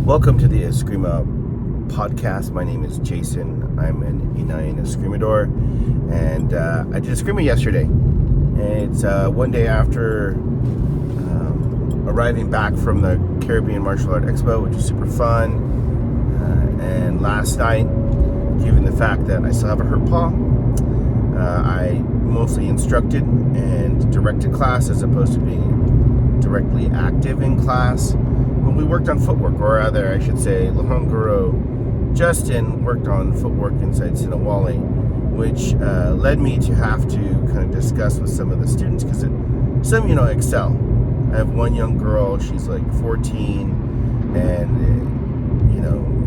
Welcome to the Eskrima podcast. My name is Jason. I'm an Inayan Escrimador, and I did Eskrima yesterday. And it's one day after arriving back from the Caribbean Martial Arts Expo, which is super fun. And last night, given the fact that I still have a hurt paw, I mostly instructed and directed class as opposed to being directly active in class. But we worked on footwork, or rather, I should say, Lahong Guru Justin worked on footwork inside Sinawali, which led me to have to kind of discuss with some of the students, because some, excel. I have one young girl, she's like 14, and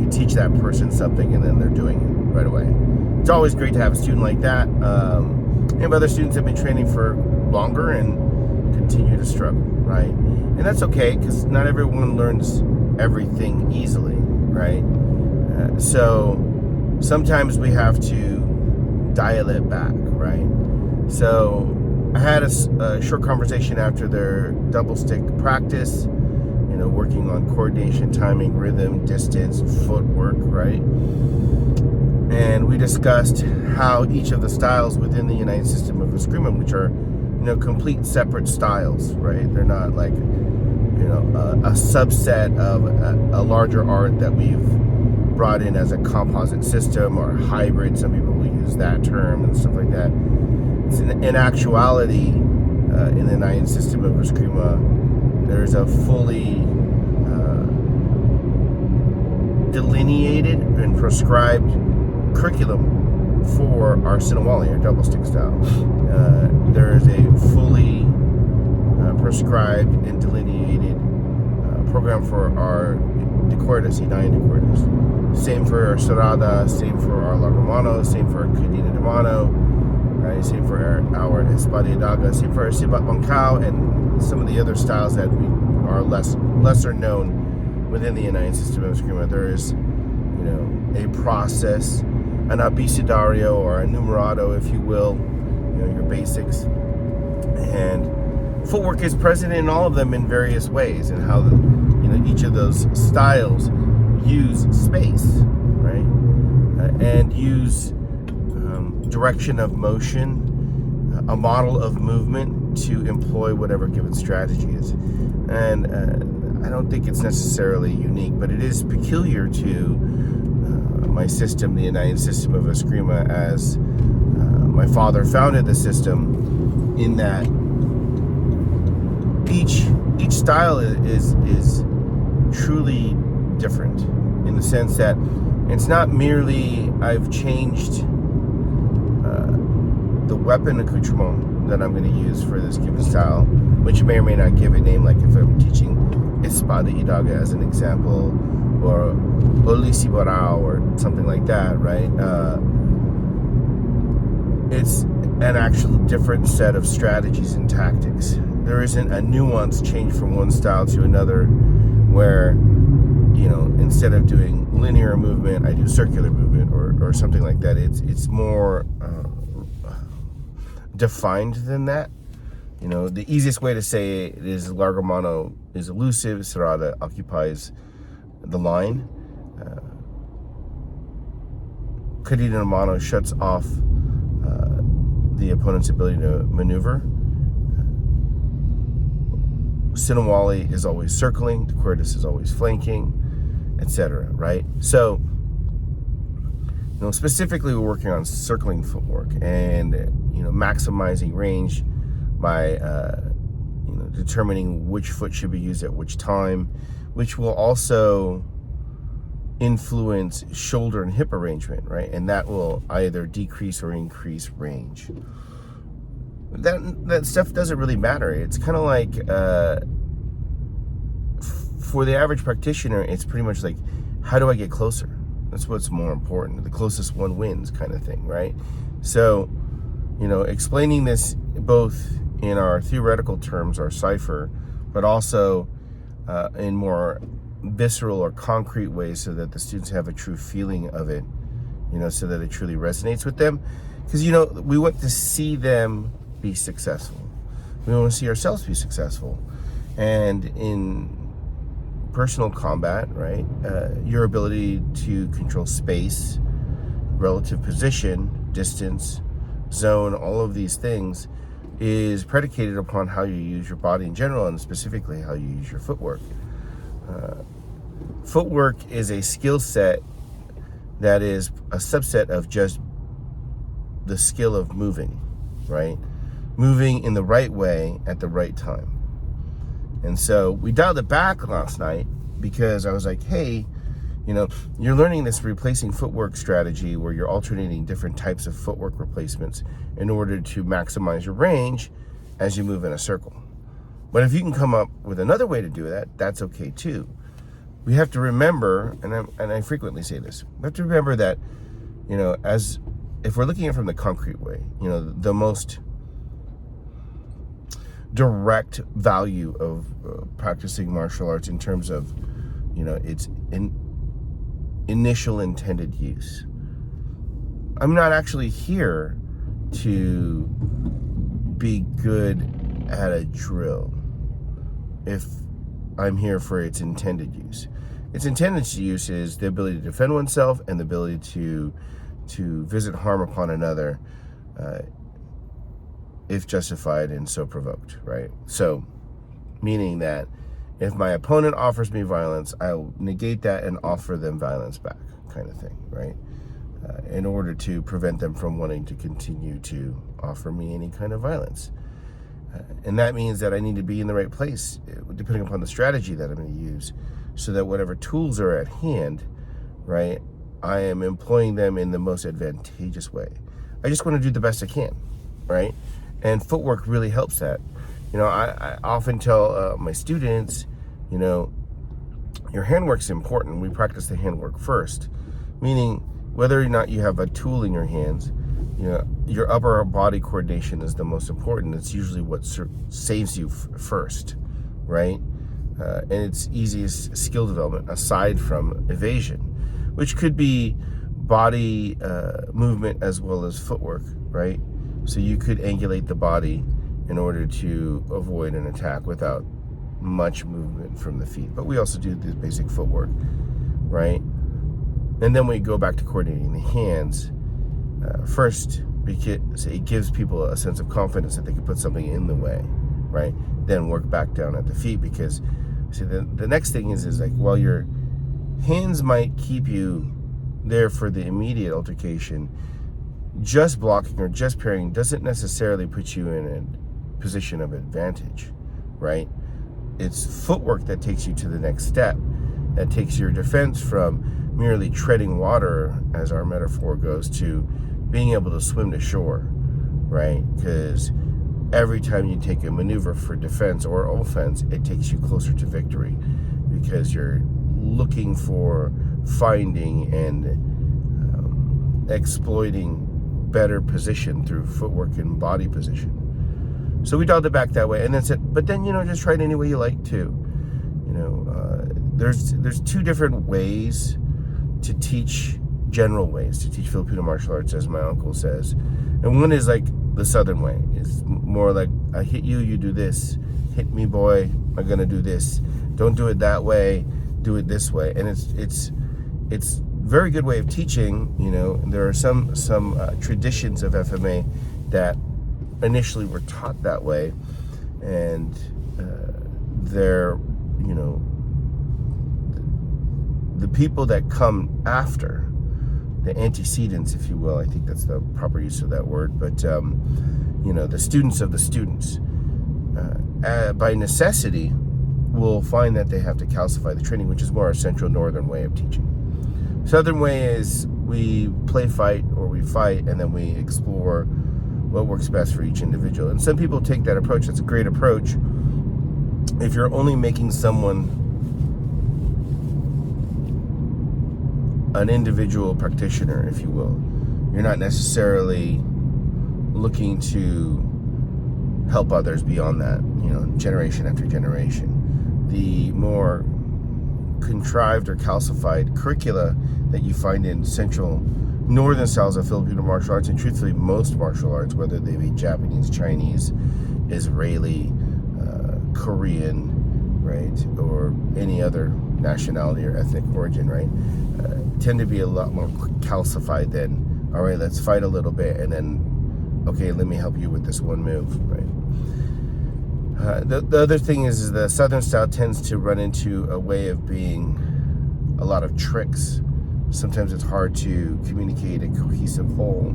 you teach that person something and then they're doing it right away. It's always great to have a student like that. And other students have been training for longer and continue to struggle, right? And that's okay, because not everyone learns everything easily, right? So sometimes we have to dial it back, right? So I had a short conversation after their double stick practice, working on coordination, timing, rhythm, distance, footwork, right? And we discussed how each of the styles within the Inayan System of Eskrima, which are, complete separate styles, right? They're not like, a subset of a larger art that we've brought in as a composite system or hybrid. Some people will use that term and stuff like that. It's in actuality, in the Inayan System of Eskrima, there's a fully delineated and prescribed curriculum for our Sinawali, our double stick style. There is a fully prescribed and delineated program for our Decordas, Inayan Decordas. Same for our Sarada, same for our Largamano, same for our Cadena de Mano, right? Same for our Espada Daga, same for our Sibat Bangkao, and some of the other styles that are lesser known within the Inayan System of Eskrima. There is, a process, an abecedario or a numerado, if you will, your basics. And footwork is present in all of them in various ways, and how each of those styles use space, right? And use direction of motion, a model of movement to employ whatever given strategy is. And I don't think it's necessarily unique, but it is peculiar to my system, the Inayan System of Eskrima, as my father founded the system, in that each style is truly different, in the sense that it's not merely I've changed the weapon accoutrement that I'm going to use for this given style, which may or may not give a name, like if I'm teaching Espada Idaga as an example, or Olisibarao or something like that, right? It's an actual different set of strategies and tactics. There isn't a nuanced change from one style to another, where instead of doing linear movement, I do circular movement or something like that. It's more defined than that. The easiest way to say it is Largamano is elusive, Sarada occupies the line, Cadena de Mano shuts off the opponent's ability to maneuver. Sinawali is always circling, Decordas is always flanking, etc., right? So, specifically we're working on circling footwork and, maximizing range by, determining which foot should be used at which time, which will also influence shoulder and hip arrangement, right? And that will either decrease or increase range. That stuff doesn't really matter. It's kind of like, for the average practitioner, it's pretty much like, how do I get closer? That's what's more important. The closest one wins, kind of thing, right? So, explaining this both in our theoretical terms, our cipher, but also in more visceral or concrete ways, so that the students have a true feeling of it, so that it truly resonates with them. Because, we want to see them be successful. We want to see ourselves be successful. And in personal combat, right? Your ability to control space, relative position, distance, zone, all of these things is predicated upon how you use your body in general, and specifically how you use your footwork. Footwork is a skill set that is a subset of just the skill of moving, right? Moving in the right way at the right time. And so we dialed it back last night because I was like, hey, you're learning this replacing footwork strategy where you're alternating different types of footwork replacements in order to maximize your range as you move in a circle. But if you can come up with another way to do that, that's okay too. We have to remember, and I frequently say this, we have to remember that, as if we're looking at it from the concrete way, the most direct value of practicing martial arts in terms of, its initial intended use. I'm not actually here to be good at a drill if I'm here for its intended use. Its intended use is the ability to defend oneself and the ability to visit harm upon another if justified and so provoked, right? So, meaning that if my opponent offers me violence, I'll negate that and offer them violence back, kind of thing, right? In order to prevent them from wanting to continue to offer me any kind of violence. And that means that I need to be in the right place, depending upon the strategy that I'm going to use, so that whatever tools are at hand, right, I am employing them in the most advantageous way. I just want to do the best I can, right? And footwork really helps that. I often tell my students, your handwork's important. We practice the handwork first, meaning whether or not you have a tool in your hands, your upper body coordination is the most important. It's usually what saves you first, right? And it's easiest skill development aside from evasion, which could be body movement as well as footwork, right? So you could angulate the body in order to avoid an attack without much movement from the feet. But we also do this basic footwork, right? And then we go back to coordinating the hands first, because it gives people a sense of confidence that they can put something in the way, right? Then work back down at the feet, because see, the next thing is like, while your hands might keep you there for the immediate altercation, just blocking or just parrying doesn't necessarily put you in a position of advantage, right? It's footwork that takes you to the next step, that takes your defense from merely treading water, as our metaphor goes, to being able to swim to shore, right? Because every time you take a maneuver for defense or offense, it takes you closer to victory, because you're looking for finding and exploiting better position through footwork and body position. So we dialed it back that way, and then said, but then, just try it any way you like to. There's two different ways to teach, general ways to teach Filipino martial arts, as my uncle says. And one is like the Southern way. It's more like, I hit you, you do this. Hit me, boy, I'm gonna do this. Don't do it that way, do it this way. And it's very good way of teaching. There are some traditions of FMA that initially were taught that way, and they're, the people that come after, the antecedents, if you will, I think that's the proper use of that word, but the students of the students, by necessity, will find that they have to calcify the training, which is more our central northern way of teaching. Southern way is we play fight, or we fight, and then we explore what works best for each individual. And some people take that approach. That's a great approach. If you're only making someone an individual practitioner, if you will, you're not necessarily looking to help others beyond that, generation after generation. The more contrived or calcified curricula that you find in central northern styles of Filipino martial arts, and truthfully most martial arts, whether they be Japanese, Chinese, Israeli, Korean, right, or any other nationality or ethnic origin, right, tend to be a lot more calcified than, all right, let's fight a little bit and then, okay, let me help you with this one move, right? The other thing is the Southern style tends to run into a way of being a lot of tricks. Sometimes it's hard to communicate a cohesive whole,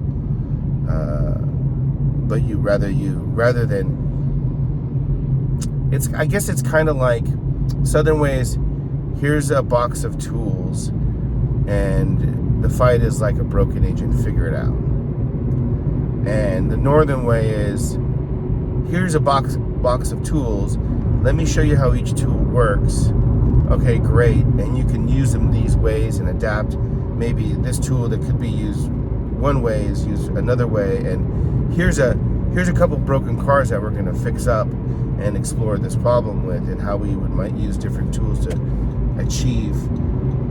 but rather than, I guess it's kind of like Southern ways. Here's a box of tools, and the fight is like a broken engine. Figure it out. And the Northern way is, here's a box of tools. Let me show you how each tool works. Okay, great. And you can use them these ways and adapt. Maybe this tool that could be used one way is used another way. And here's a couple broken cars that we're going to fix up and explore this problem with, and how we might use different tools to achieve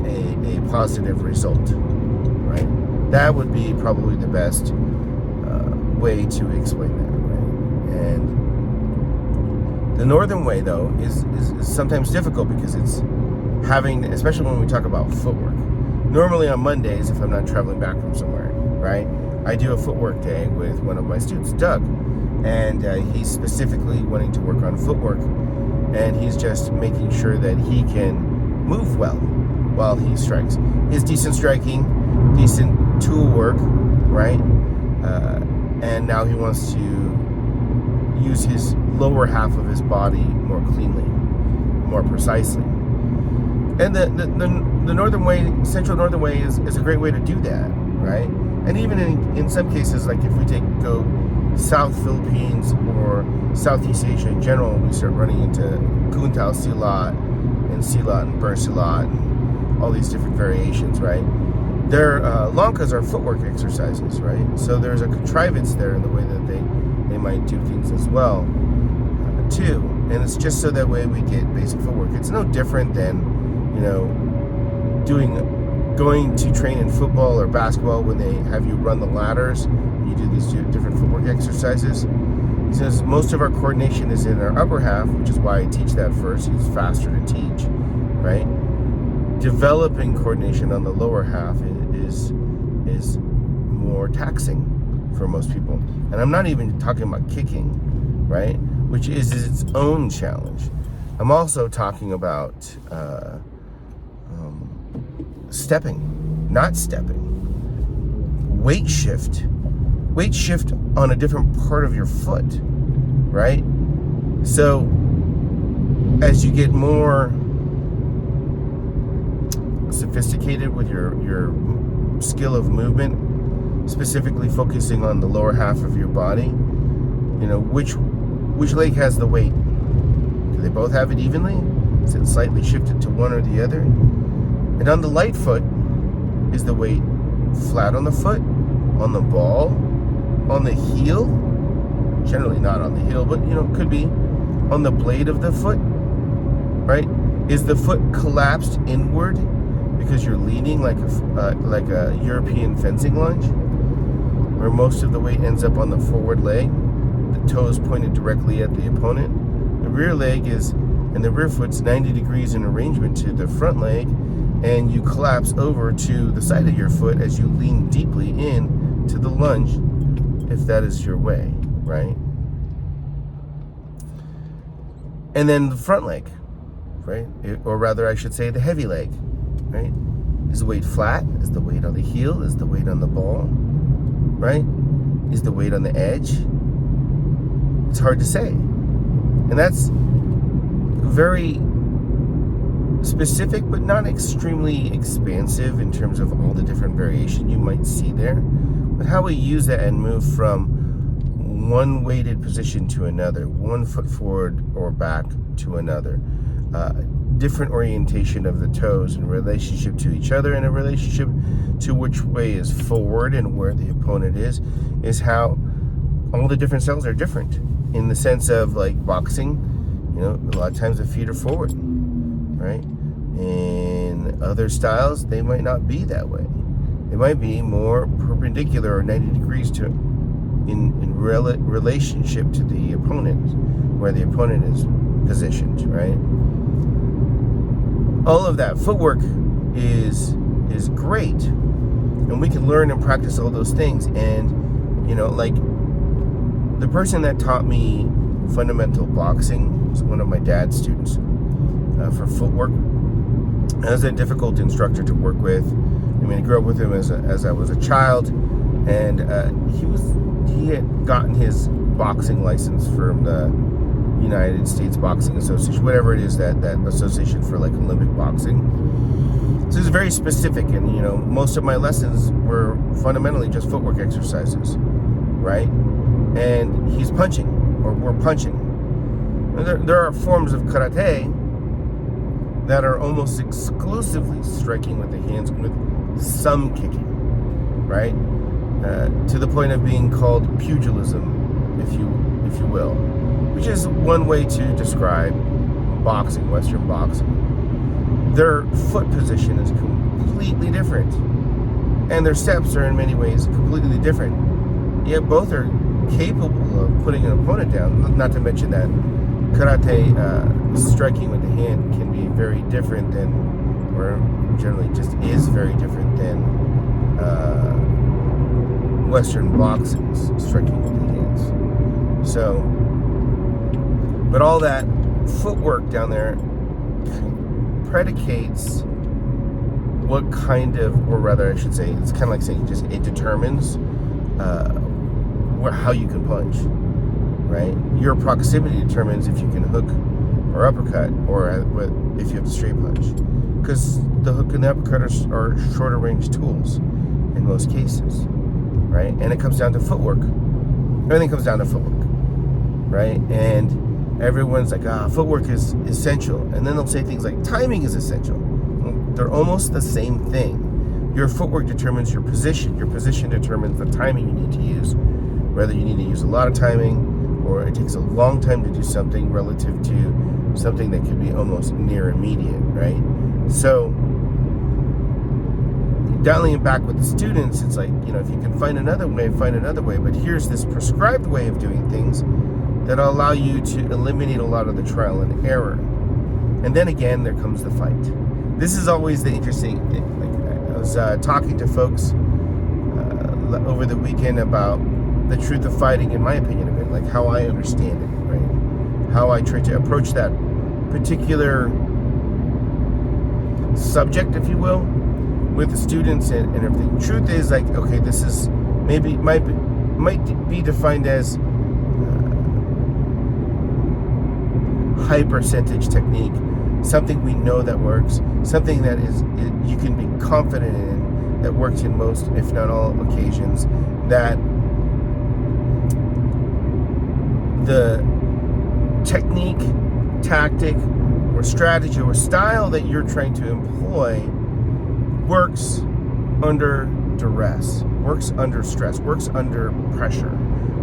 a positive result, right? That would be probably the best way to explain that, right? And the Northern way, though, is sometimes difficult because it's having, especially when we talk about footwork. Normally on Mondays, if I'm not traveling back from somewhere, right, I do a footwork day with one of my students, Doug, and he's specifically wanting to work on footwork, and he's just making sure that he can move well while he strikes. He's decent striking, decent tool work, right? And now he wants to use his lower half of his body more cleanly, more precisely. And the Northern way, Central Northern way is a great way to do that, right? And even in some cases, like if we go South Philippines or Southeast Asia in general, we start running into Kuntao Silat and Ber Silat and all these different variations, right? Their lankas are footwork exercises, right? So there's a contrivance there in the way that they might do things as well, too. And it's just so that way we get basic footwork. It's no different than, going to train in football or basketball when they have you run the ladders and you do these different footwork exercises. He says most of our coordination is in our upper half, which is why I teach that first. It's faster to teach, right? Developing coordination on the lower half is more taxing for most people. And I'm not even talking about kicking, right? Which is its own challenge. I'm also talking about stepping, not stepping, weight shift on a different part of your foot, right? So as you get more sophisticated with your skill of movement, specifically focusing on the lower half of your body, which leg has the weight? Do they both have it evenly? Is it slightly shifted to one or the other? And on the light foot, is the weight flat on the foot, on the ball, on the heel? Generally not on the heel, but could be on the blade of the foot, right? Is the foot collapsed inward because you're leaning like a European fencing lunge, where most of the weight ends up on the forward leg, the toes pointed directly at the opponent? The rear leg and the rear foot's 90 degrees in arrangement to the front leg, and you collapse over to the side of your foot as you lean deeply in to the lunge, if that is your way, right? And then the front leg, right? Or rather, I should say the heavy leg, right? Is the weight flat? Is the weight on the heel? Is the weight on the ball, right? Is the weight on the edge? It's hard to say. And that's very specific, but not extremely expansive in terms of all the different variation you might see there. But how we use that and move from one weighted position to another, one foot forward or back to another, different orientation of the toes in relationship to each other and in relationship to which way is forward and where the opponent is how all the different styles are different in the sense of, like, boxing, a lot of times the feet are forward, right? In other styles, they might not be that way. They might be more perpendicular or 90 degrees to in relationship to the opponent, where the opponent is positioned, right? all of that footwork is great, and we can learn and practice all those things. And like the person that taught me fundamental boxing was one of my dad's students for footwork. I was a difficult instructor to work with. I mean, I grew up with him as I was a child, and he had gotten his boxing license from the United States Boxing Association, whatever it is, that association for like Olympic boxing. So it's very specific, and most of my lessons were fundamentally just footwork exercises, right? And he's punching, or we're punching. And there are forms of karate that are almost exclusively striking with the hands, with some kicking, right? To the point of being called pugilism, if you will, which is one way to describe boxing, Western boxing. Their foot position is completely different, and their steps are in many ways completely different. Yet both are capable of putting an opponent down. Not to mention that karate striking with the hand can be very different than, or generally just is very different than Western boxing's striking with the hands. So, but all that footwork down there predicates what kind of, or rather I should say, it's kind of like saying just it determines how you can punch, right? Your proximity determines if you can hook or uppercut, or if you have to straight punch, because the hook and the uppercut are shorter range tools in most cases, right? And it comes down to footwork. Everything comes down to footwork, right? And everyone's like, footwork is essential, and then they'll say things like timing is essential. Well, they're almost the same thing. Your footwork determines your position. Your position determines the timing you need to use, whether you need to use a lot of timing or it takes a long time to do something relative to something that could be almost near immediate, right? So dialing it back with the students, it's like, if you can find another way, find another way, but here's this prescribed way of doing things that'll allow you to eliminate a lot of the trial and error. And then again, there comes the fight. This is always the interesting thing. Like, I was talking to folks over the weekend about the truth of fighting, in my opinion of it, like how I understand it, right? How I try to approach that particular subject, if you will, with the students and everything. Truth is, like, okay, this is might be defined as high percentage technique, something we know that works, something that you can be confident in, that works in most, if not all, occasions, that the technique, tactic, or strategy or style that you're trying to employ works under duress, works under stress, works under pressure,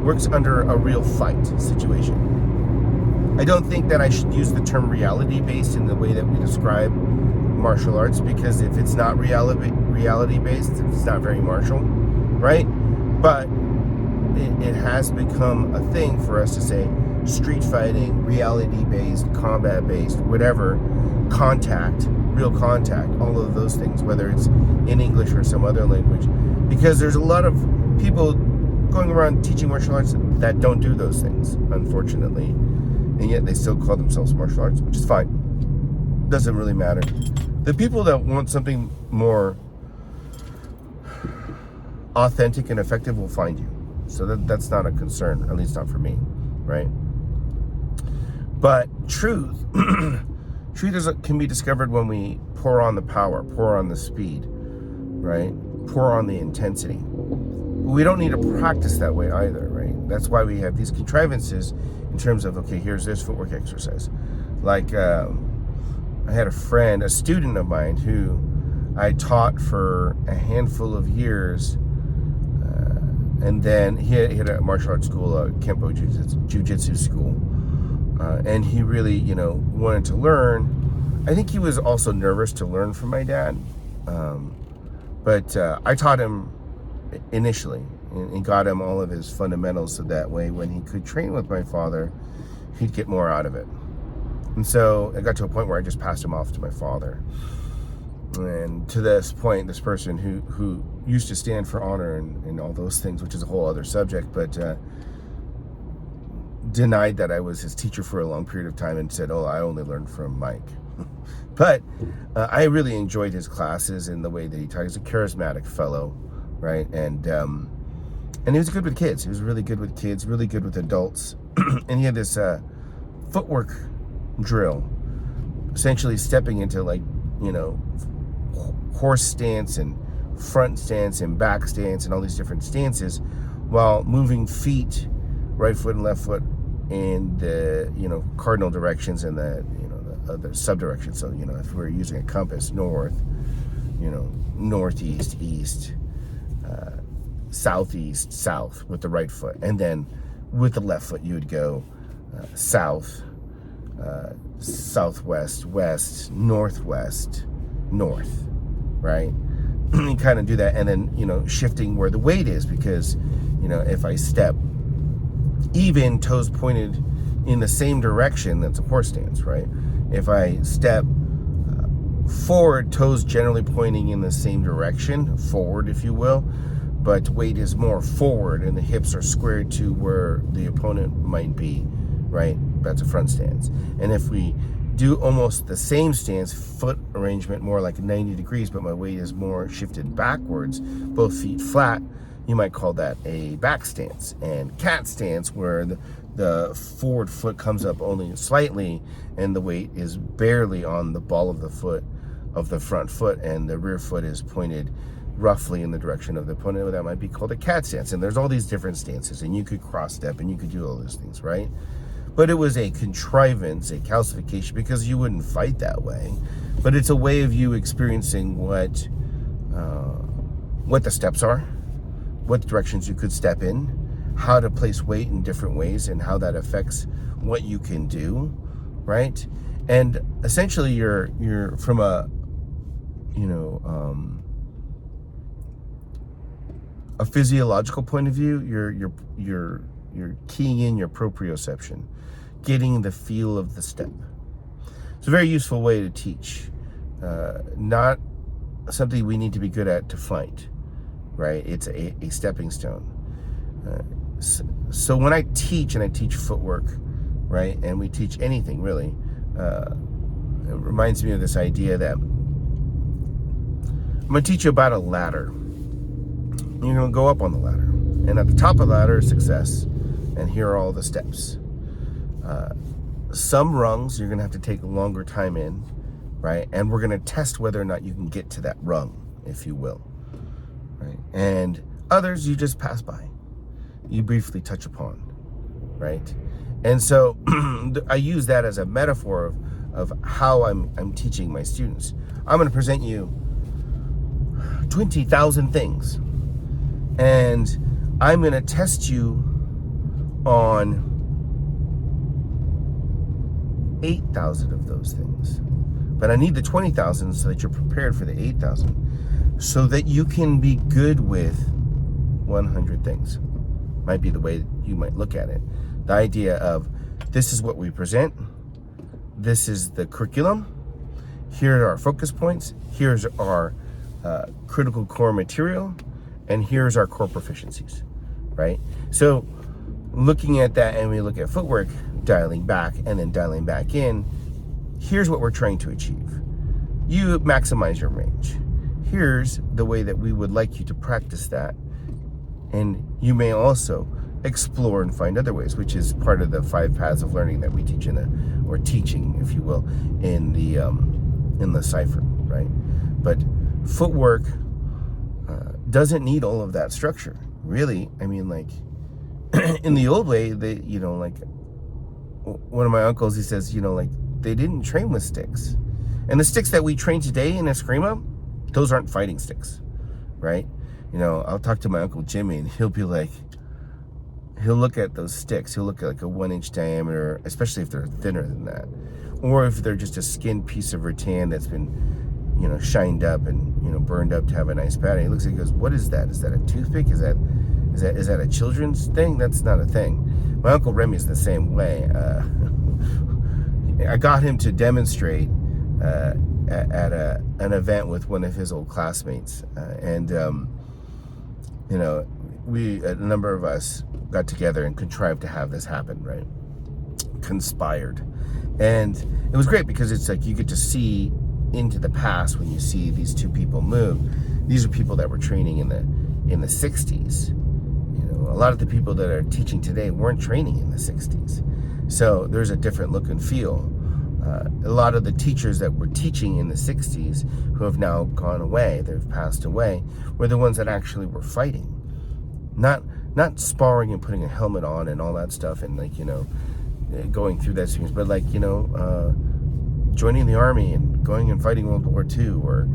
works under a real fight situation. I don't think that I should use the term reality-based in the way that we describe martial arts, because if it's not reality-based, it's not very martial, right? But it has become a thing for us to say street fighting, reality-based, combat-based, whatever, contact, real contact, all of those things, whether it's in English or some other language, because there's a lot of people going around teaching martial arts that don't do those things, unfortunately, and yet they still call themselves martial arts, which is fine. Doesn't really matter. The people that want something more authentic and effective will find you. So that's not a concern, at least not for me, right? But truth can be discovered when we pour on the power, pour on the speed, right? Pour on the intensity. But we don't need to practice that way either, right? That's why we have these contrivances in terms of, okay, here's this footwork exercise. Like, I had a student of mine who I taught for a handful of years. And then he had a martial arts school, a Kempo Jiu-Jitsu school. And he really, wanted to learn. I think he was also nervous to learn from my dad. But I taught him initially and got him all of his fundamentals, so that way when he could train with my father, he'd get more out of it. And so it got to a point where I just passed him off to my father. And to this point, this person who used to stand for honor and all those things, which is a whole other subject, but denied that I was his teacher for a long period of time and said, oh, I only learned from Mike. But I really enjoyed his classes and the way that he taught. He's a charismatic fellow, right? And he was good with kids. He was really good with kids, really good with adults. And he had this footwork drill, essentially stepping into, like, you know, horse stance and front stance and back stance and all these different stances, while moving feet, right foot and left foot, in the, you know, cardinal directions and the, you know, the other subdirections. So, you know, if we're using a compass, north, you know, northeast, east, southeast, south with the right foot, and then with the left foot you would go south, southwest, west, northwest, north, right? You kind of do that, and then, you know, shifting where the weight is, because, you know, if I step even, toes pointed in the same direction, that's a horse stance, right? If I step forward, toes generally pointing in the same direction, forward, if you will, but weight is more forward and the hips are squared to where the opponent might be, right? That's a front stance. And if we do almost the same stance, foot arrangement more like 90 degrees, but my weight is more shifted backwards, both feet flat, you might call that a back stance. And cat stance, where the forward foot comes up only slightly and the weight is barely on the ball of the foot, of the front foot, and the rear foot is pointed roughly in the direction of the opponent, that might be called a cat stance. And there's all these different stances, and you could cross step and you could do all those things, right? But it was a contrivance, a calcification, because you wouldn't fight that way. But it's a way of you experiencing what the steps are, what directions you could step in, how to place weight in different ways, and how that affects what you can do, right? And essentially, you're from a, you know, a physiological point of view, you're keying in your proprioception, getting the feel of the step. It's a very useful way to teach, not something we need to be good at to fight, right? It's a stepping stone. So when I teach, and I teach footwork, right, and we teach anything really, it reminds me of this idea that I'm going to teach you about a ladder. You're going to go up on the ladder, and at the top of the ladder is success, and here are all the steps. Some rungs you're going to have to take a longer time in, right? And we're going to test whether or not you can get to that rung, if you will, right? And others you just pass by, you briefly touch upon, right? And so I use that as a metaphor of how I'm teaching my students. I'm going to present you 20,000 things, and I'm going to test you on 8,000 of those things. But I need the 20,000 so that you're prepared for the 8,000, so that you can be good with 100 things. Might be the way you might look at it. The idea of, this is what we present, this is the curriculum, here are our focus points, here's our critical core material, and here's our core proficiencies, right? So looking at that, and we look at footwork, dialing back and then dialing back in, here's what we're trying to achieve. You maximize your range. Here's the way that we would like you to practice that. And you may also explore and find other ways, which is part of the 5 paths of learning that we teach or teaching, if you will, in the cipher, right? But footwork doesn't need all of that structure, really. I mean, like, in the old way, they, you know, like, one of my uncles, he says, you know, like, they didn't train with sticks. And the sticks that we train today in Eskrima, those aren't fighting sticks, right? You know, I'll talk to my Uncle Jimmy, and he'll be like, he'll look at those sticks, he'll look at like a 1-inch diameter, especially if they're thinner than that, or if they're just a skinned piece of rattan that's been, you know, shined up and, you know, burned up to have a nice pattern. He looks at it and goes, what is that? Is that a toothpick? Is that a children's thing? That's not a thing. My Uncle Remy is the same way. I got him to demonstrate at an event with one of his old classmates, and a number of us got together and contrived to have this happen, right? Conspired. And it was great because it's like you get to see into the past when you see these two people move. These are people that were training in the 60s. A lot of the people that are teaching today weren't training in the 60s. So there's a different look and feel. A lot of the teachers that were teaching in the 60s who have now gone away, they've passed away, were the ones that actually were fighting. Not sparring and putting a helmet on and all that stuff and going through that series, but joining the army and going and fighting World War II, or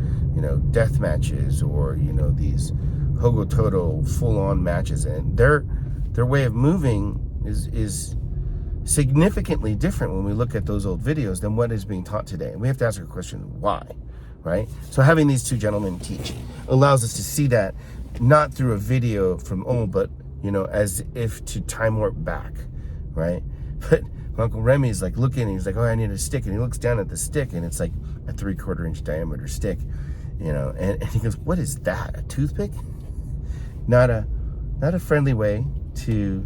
death matches, or these Hogo-Toto full-on matches. And their way of moving is significantly different when we look at those old videos than what is being taught today. And we have to ask our question, why, right? So having these two gentlemen teach allows us to see that not through a video from old, but as if to time warp back, right? But Uncle Remy's like looking, and he's like, oh, I need a stick. And he looks down at the stick, and it's like a 3/4 inch diameter stick, and he goes, what is that, a toothpick? Not a friendly way to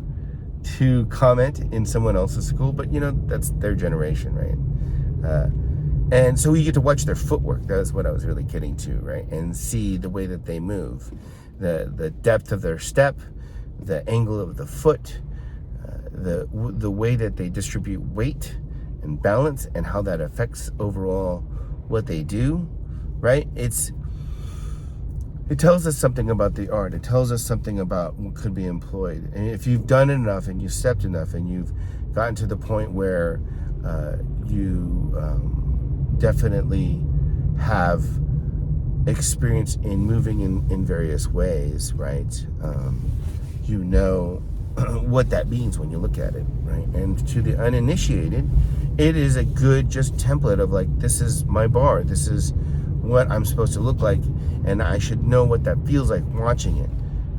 comment in someone else's school, but that's their generation, right? And so you get to watch their footwork. That's what I was really getting to, right? And see the way that they move, the depth of their step, the angle of the foot, the way that they distribute weight and balance, and how that affects overall what they do, right? It tells us something about the art. It tells us something about what could be employed. And if you've done enough and you've stepped enough and you've gotten to the point where you definitely have experience in moving in various ways, right? What that means when you look at it, right? And to the uninitiated, it is a good just template of like, this is my bar. This is what I'm supposed to look like, and I should know what that feels like watching it,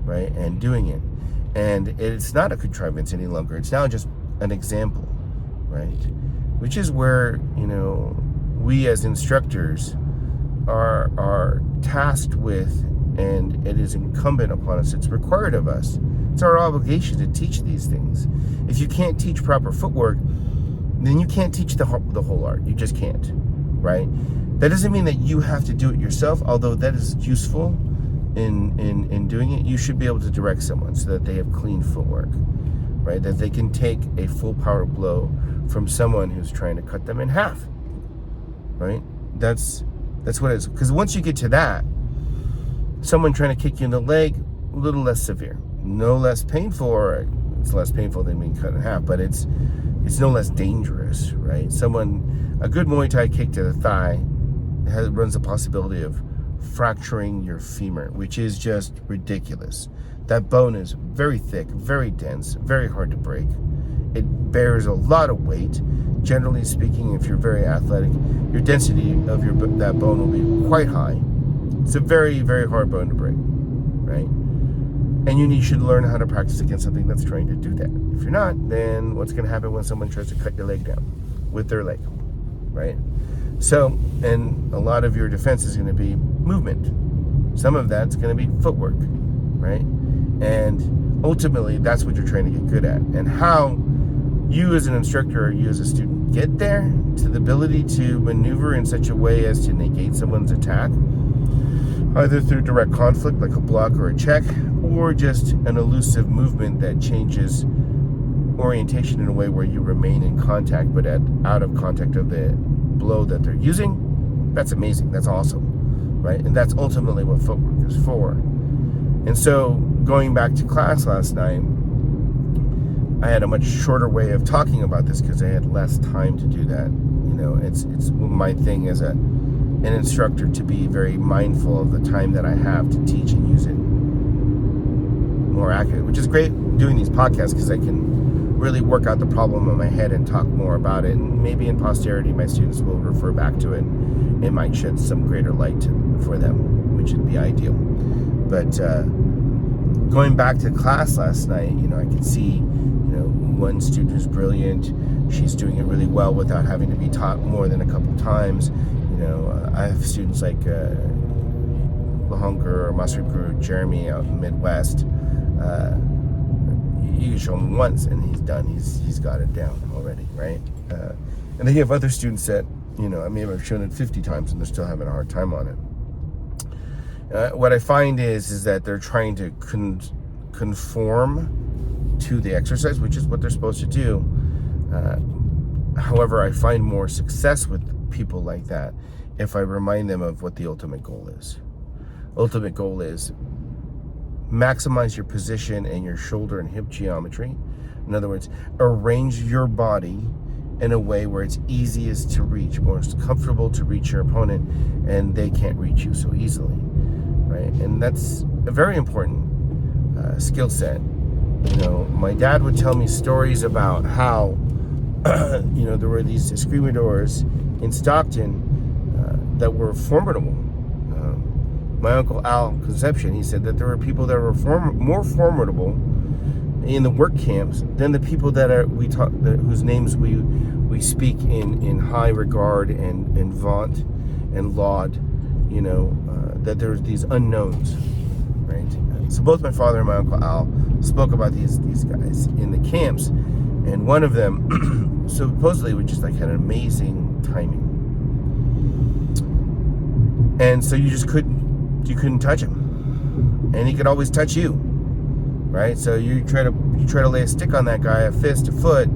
right, and doing it. And it's not a contrivance any longer. It's now just an example, right? Which is where we as instructors are tasked with, and it is incumbent upon us. It's required of us. It's our obligation to teach these things. If you can't teach proper footwork, then you can't teach the whole art. You just can't, right? That doesn't mean that you have to do it yourself, although that is useful in doing it. You should be able to direct someone so that they have clean footwork, right? That they can take a full power blow from someone who's trying to cut them in half, right? That's what it is. Because once you get to that, someone trying to kick you in the leg, a little less severe, no less painful, or it's less painful than being cut in half, but it's no less dangerous, right? A good Muay Thai kick to the thigh runs the possibility of fracturing your femur, which is just ridiculous. That bone is very thick, very dense, very hard to break. It bears a lot of weight. Generally speaking, if you're very athletic, your density of that bone will be quite high. It's a very, very hard bone to break, right? And you should learn how to practice against something that's trying to do that. If you're not, then what's going to happen when someone tries to cut your leg down with their leg, right? So, and a lot of your defense is going to be movement. Some of that's going to be footwork, right? And ultimately, that's what you're trying to get good at. And how you as an instructor or you as a student get there to the ability to maneuver in such a way as to negate someone's attack, either through direct conflict like a block or a check, or just an elusive movement that changes orientation in a way where you remain in contact but out of contact of the blow that they're using. That's amazing. That's awesome, right? And that's ultimately what footwork is for. And so going back to class last night, I had a much shorter way of talking about this because I had less time to do that. It's my thing as an instructor to be very mindful of the time that I have to teach and use it more accurate, which is great doing these podcasts because I can really work out the problem in my head and talk more about it. And maybe in posterity, my students will refer back to it. It might shed some greater light for them, which would be ideal. But going back to class last night, I could see, one student who's brilliant, she's doing it really well without having to be taught more than a couple times. I have students like Lahunger or Master Guru Jeremy out in the Midwest. You can show him once and he's done. He's got it down already, right? And then you have other students that, I may have shown it 50 times and they're still having a hard time on it. What I find is that they're trying to conform to the exercise, which is what they're supposed to do. However, I find more success with people like that if I remind them of what the ultimate goal is. Ultimate goal is maximize your position and your shoulder and hip geometry. In other words, arrange your body in a way where it's easiest to reach, most comfortable to reach your opponent, and they can't reach you so easily, right? And that's a very important skill set. My dad would tell me stories about how there were these escrimadores in Stockton that were formidable. My uncle Al Concepcion, he said that there were people that were more formidable in the work camps than the people that whose names we speak in high regard and vaunt and laud. That there's these unknowns, right? So both my father and my uncle Al spoke about these guys in the camps, and one of them supposedly was just like had an amazing timing, and so you couldn't touch him, and he could always touch you, right? So you try to lay a stick on that guy, a fist, a foot,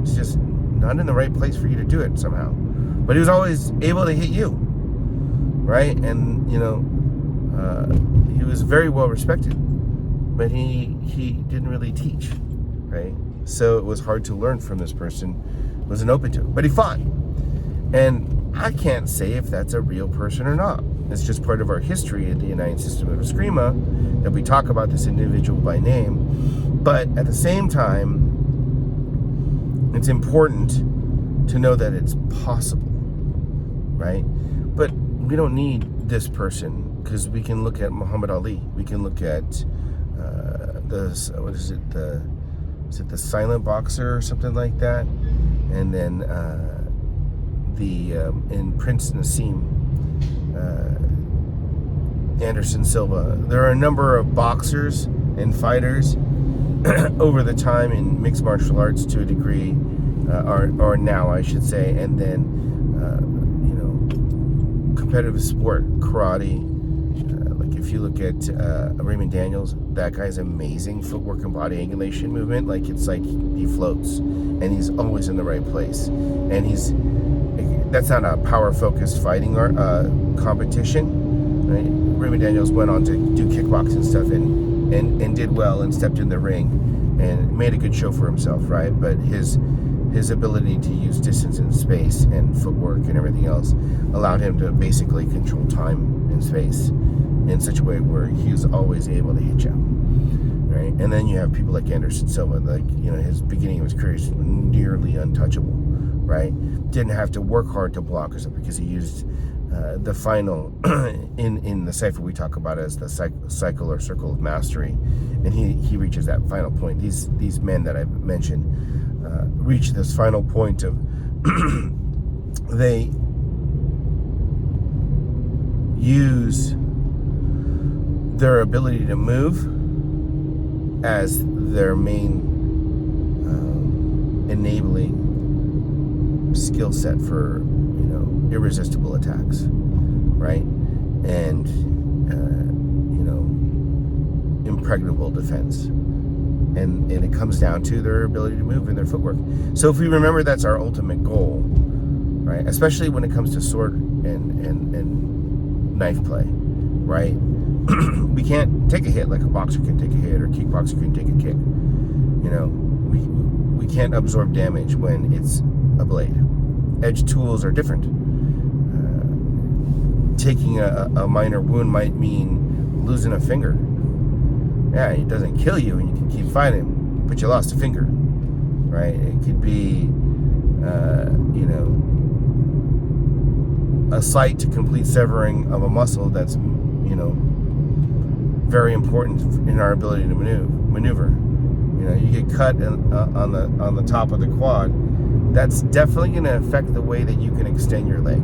it's just not in the right place for you to do it somehow. But he was always able to hit you, right? And he was very well respected, but he didn't really teach, right? So it was hard to learn from this person who wasn't open to it. But he fought, and I can't say if that's a real person or not. It's just part of our history at the Inayan System of Eskrima that we talk about this individual by name. But at the same time, it's important to know that it's possible, right? But we don't need this person, because we can look at Muhammad Ali. We can look at the silent boxer or something like that, and then in Prince Nassim, Anderson Silva. There are a number of boxers and fighters over the time in mixed martial arts to a degree, or now I should say, and then competitive sport, karate. Like if you look at Raymond Daniels, that guy's amazing footwork and body angulation movement. Like it's like he floats, and he's always in the right place. And that's not a power focused fighting competition. Right? Raymond Daniels went on to do kickboxing stuff and did well and stepped in the ring and made a good show for himself, right? But his ability to use distance and space and footwork and everything else allowed him to basically control time and space in such a way where he was always able to hit you, right? And then you have people like Anderson Silva, like, his beginning of his career is nearly untouchable, right? Didn't have to work hard to block or something, because he used the final in the cipher we talk about as the cycle or circle of mastery, and he reaches that final point. These men that I've mentioned reach this final point of they use their ability to move as their main enabling skill set for irresistible attacks, right? And impregnable defense. And it comes down to their ability to move and their footwork. So if we remember that's our ultimate goal, right? Especially when it comes to sword and knife play, right? We can't take a hit like a boxer can take a hit or a kickboxer can take a kick. We can't absorb damage when it's a blade. Edge tools are different. Taking a minor wound might mean losing a finger. Yeah, it doesn't kill you and you can keep fighting, but you lost a finger, right? It could be, a slight to complete severing of a muscle that's, very important in our ability to maneuver. You get cut on the top of the quad, that's definitely going to affect the way that you can extend your leg,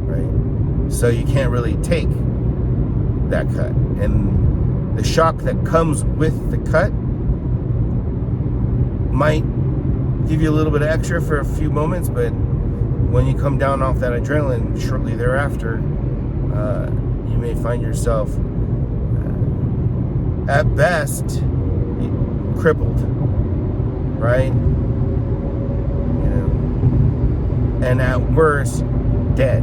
right? So you can't really take that cut. And the shock that comes with the cut might give you a little bit of extra for a few moments, but when you come down off that adrenaline shortly thereafter, you may find yourself at best crippled, right? You know, and at worst dead.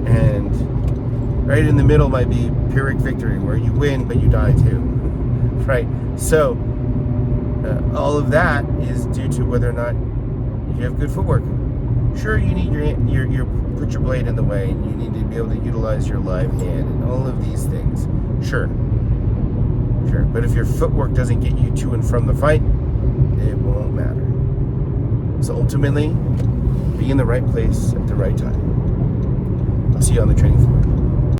And right in the middle might be Pyrrhic victory, where you win but you die too, right? So all of that is due to whether or not you have good footwork. Sure, you need your put your blade in the way, and you need to be able to utilize your live hand and all of these things. Sure. But if your footwork doesn't get you to and from the fight, it won't matter. So ultimately, be in the right place at the right time. I'll see you on the training floor.